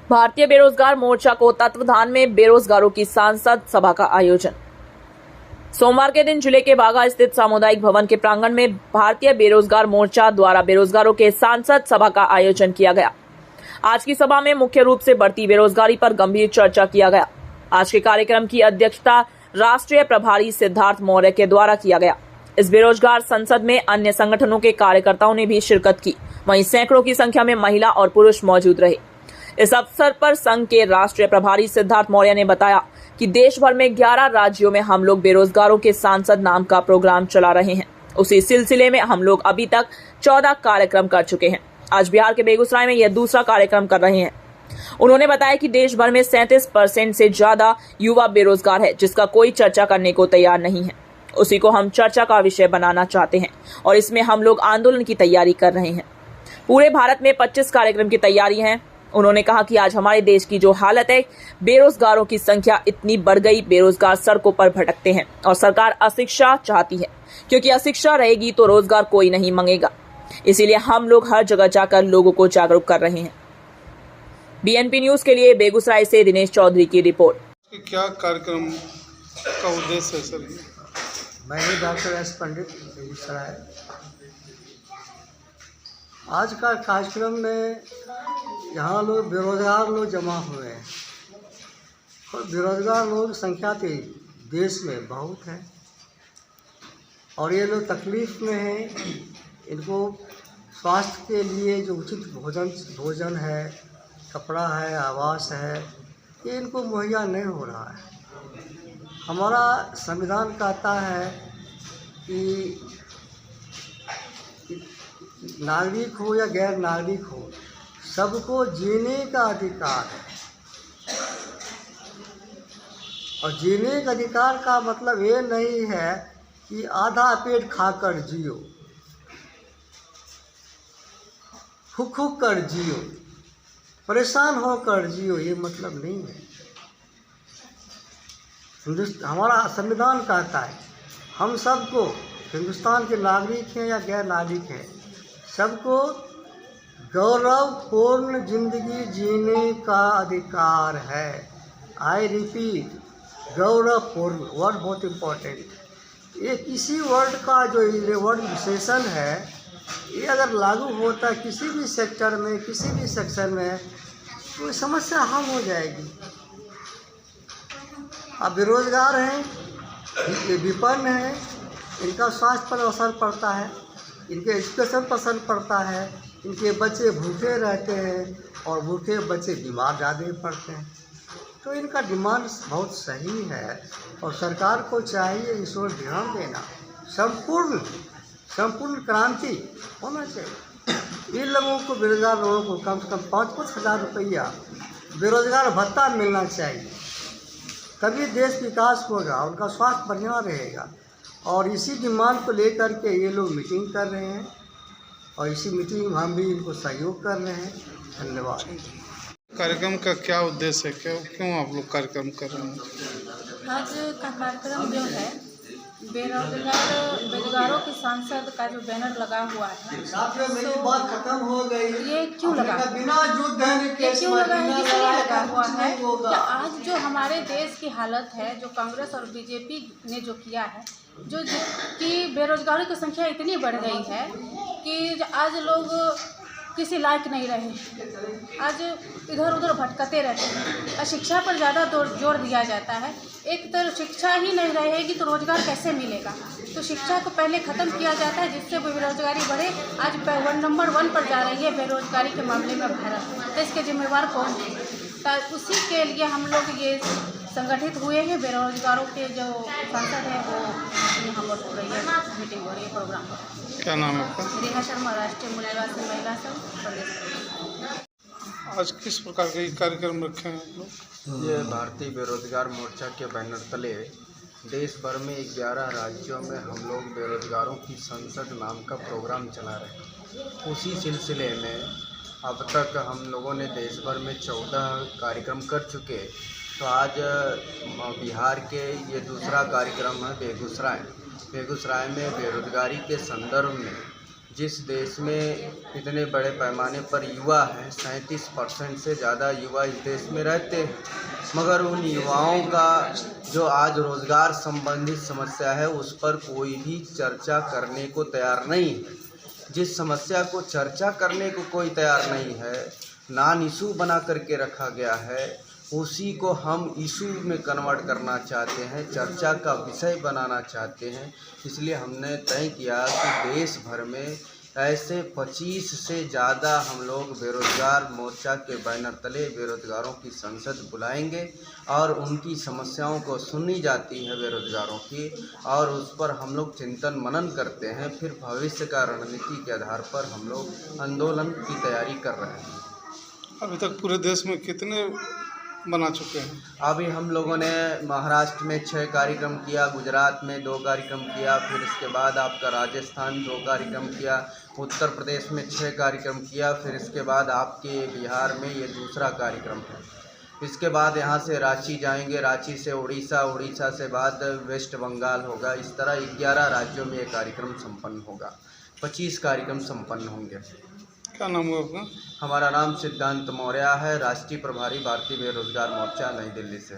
भारतीय बेरोजगार मोर्चा को तत्वाधान में बेरोजगारों की सांसद सभा का आयोजन। सोमवार के दिन जिले के बागा स्थित सामुदायिक भवन के प्रांगण में भारतीय बेरोजगार मोर्चा द्वारा बेरोजगारों के सांसद सभा का आयोजन किया गया। आज की सभा में मुख्य रूप से बढ़ती बेरोजगारी पर गंभीर चर्चा किया गया। आज के कार्यक्रम की अध्यक्षता राष्ट्रीय प्रभारी सिद्धार्थ मौर्य के द्वारा किया गया। इस बेरोजगार संसद में अन्य संगठनों के कार्यकर्ताओं ने भी शिरकत की। वहीं सैकड़ों की संख्या में महिला और पुरुष मौजूद रहे। इस अवसर पर संघ के राष्ट्रीय प्रभारी सिद्धार्थ मौर्य ने बताया कि देश भर में 11 राज्यों में हम लोग बेरोजगारों के सांसद नाम का प्रोग्राम चला रहे हैं। उसी सिलसिले में हम लोग अभी तक 14 कार्यक्रम कर चुके हैं। आज बिहार के बेगूसराय में यह दूसरा कार्यक्रम कर रहे हैं। उन्होंने बताया कि देश भर में 37% से ज्यादा युवा बेरोजगार है, जिसका कोई चर्चा करने को तैयार नहीं है। उसी को हम चर्चा का विषय बनाना चाहते हैं और इसमें हम लोग आंदोलन की तैयारी कर रहे हैं। पूरे भारत में 25 कार्यक्रम की तैयारी है। उन्होंने कहा कि आज हमारे देश की जो हालत है, बेरोजगारों की संख्या इतनी बढ़ गई, बेरोजगार सड़कों पर भटकते हैं और सरकार अशिक्षा चाहती है, क्योंकि अशिक्षा रहेगी तो रोजगार कोई नहीं मांगेगा। इसीलिए हम लोग हर जगह जाकर लोगों को जागरूक कर रहे हैं। बीएनपी न्यूज के लिए बेगूसराय से दिनेश चौधरी की रिपोर्ट। क्या कार्यक्रम का उद्देश्य है सर? मैं ही डॉक्टर एस पंडित बेगूसराय। आज का कार्यक्रम में यहाँ लोग बेरोजगार लोग जमा हुए हैं और बेरोजगार लोग की संख्या तो देश में बहुत है और ये लोग तकलीफ़ में हैं। इनको स्वास्थ्य के लिए जो उचित भोजन है, कपड़ा है, आवास है, ये इनको मुहैया नहीं हो रहा है। हमारा संविधान कहता है कि नागरिक हो या गैर नागरिक हो, सबको जीने का अधिकार है। और जीने का अधिकार का मतलब ये नहीं है कि आधा पेट खाकर जियो, फूक कर जियो, परेशान होकर जियो, ये मतलब नहीं है। हमारा संविधान कहता है हम सबको, हिंदुस्तान के नागरिक हैं या गैर नागरिक हैं, सबको गौरवपूर्ण जिंदगी जीने का अधिकार है। आई रिपीट, गौरवपूर्ण वर्ड बहुत इम्पोर्टेंट। ये किसी वर्ड का जो ये वर्ड विशेषण है, ये अगर लागू होता है किसी भी सेक्टर में, किसी भी सेक्शन में, तो समस्या हल हो जाएगी। अब बेरोजगार हैं, ये विपन्न हैं, इनका स्वास्थ्य पर असर पड़ता है, इनके एजुकेशन पर असर पड़ता है, इनके बच्चे भूखे रहते हैं और भूखे बच्चे बीमार ज़्यादा पड़ते हैं। तो इनका डिमांड बहुत सही है और सरकार को चाहिए इस ओर ध्यान देना। संपूर्ण क्रांति होना चाहिए। इन लोगों को, बेरोजगार लोगों को कम से कम 5-5 हज़ार रुपया बेरोजगार भत्ता मिलना चाहिए, तभी देश विकास होगा, उनका स्वास्थ्य बढ़िया रहेगा। और इसी डिमांड को लेकर के ये लोग मीटिंग कर रहे हैं और इसी मीटिंग में हम भी इनको सहयोग कर रहे हैं। धन्यवाद। कार्यक्रम का क्या उद्देश्य है? क्यों आप लोग कार्यक्रम कर रहे हैं? आज का कार्यक्रम जो है, बेरोजगारों के सांसद का जो बैनर लगा हुआ है, खत्म हो गई। ये क्यों लगा? बिना युद्ध है, इसलिए लगा हुआ है कि आज जो हमारे देश की हालत है, जो कांग्रेस और बीजेपी ने जो किया है, जो कि बेरोजगारी की संख्या इतनी बढ़ गई है कि आज लोग किसी लायक नहीं रहे, आज इधर उधर भटकते रहते हैं। शिक्षा पर ज़्यादा जोर दिया जाता है। एक तरफ शिक्षा ही नहीं रहेगी तो रोज़गार कैसे मिलेगा? तो शिक्षा को पहले ख़त्म किया जाता है, जिससे बेरोजगारी बढ़े। आज नंबर 1 पर जा रही है बेरोजगारी के मामले में भारत, तो इसके जिम्मेवार कौन है? तो उसी के लिए हम लोग ये संगठित हुए हैं। बेरोजगारों के जो सांसद हैं वो यहाँ पर हो रही है, मीटिंग हो रही है, प्रोग्राम हो रहा है। क्या नाम है आपका? रेखा शर्मा, राष्ट्रीय मूल्यवासी महिला संघ प्रदेश। आज किस प्रकार के कार्यक्रम रखे हैं आप लोग? ये भारतीय बेरोजगार मोर्चा के बैनर तले देश भर में 11 राज्यों में हम लोग बेरोजगारों की संसद नाम का प्रोग्राम चला रहे हैं। उसी सिलसिले में अब तक हम लोगों ने देश भर में 14 कार्यक्रम कर चुके। तो आज बिहार के ये दूसरा कार्यक्रम है बेगूसराय में बेरोजगारी के संदर्भ में जिस देश में इतने बड़े पैमाने पर युवा हैं, 37% से ज़्यादा युवा इस देश में रहते हैं, मगर उन युवाओं का जो आज रोज़गार संबंधित समस्या है उस पर कोई भी चर्चा करने को तैयार नहीं है। जिस समस्या को चर्चा करने को कोई तैयार नहीं है, नॉन इशू बना करके रखा गया है, उसी को हम इशू में कन्वर्ट करना चाहते हैं, चर्चा का विषय बनाना चाहते हैं। इसलिए हमने तय किया कि देश भर में ऐसे 25 से ज़्यादा हम लोग बेरोज़गार मोर्चा के बैनर तले बेरोज़गारों की संसद बुलाएंगे और उनकी समस्याओं को सुनी जाती है बेरोज़गारों की, और उस पर हम लोग चिंतन मनन करते हैं। फिर भविष्य का रणनीति के आधार पर हम लोग आंदोलन की तैयारी कर रहे हैं। अभी तक पूरे देश में कितने बना चुके हैं? अभी हम लोगों ने महाराष्ट्र में 6 कार्यक्रम किया, गुजरात में 2 कार्यक्रम किया, फिर इसके बाद आपका राजस्थान 2 कार्यक्रम किया, उत्तर प्रदेश में 6 कार्यक्रम किया, फिर इसके बाद आपके बिहार में ये दूसरा कार्यक्रम है। इसके बाद यहाँ से रांची जाएंगे, रांची से उड़ीसा, उड़ीसा से बाद वेस्ट बंगाल होगा। इस तरह 11 राज्यों में ये कार्यक्रम संपन्न होगा। 25 कार्यक्रम संपन्न होंगे। क्या नाम है आपका? हमारा नाम सिद्धांत मौर्य है, राष्ट्रीय प्रभारी भारतीय बेरोजगार मोर्चा, नई दिल्ली से।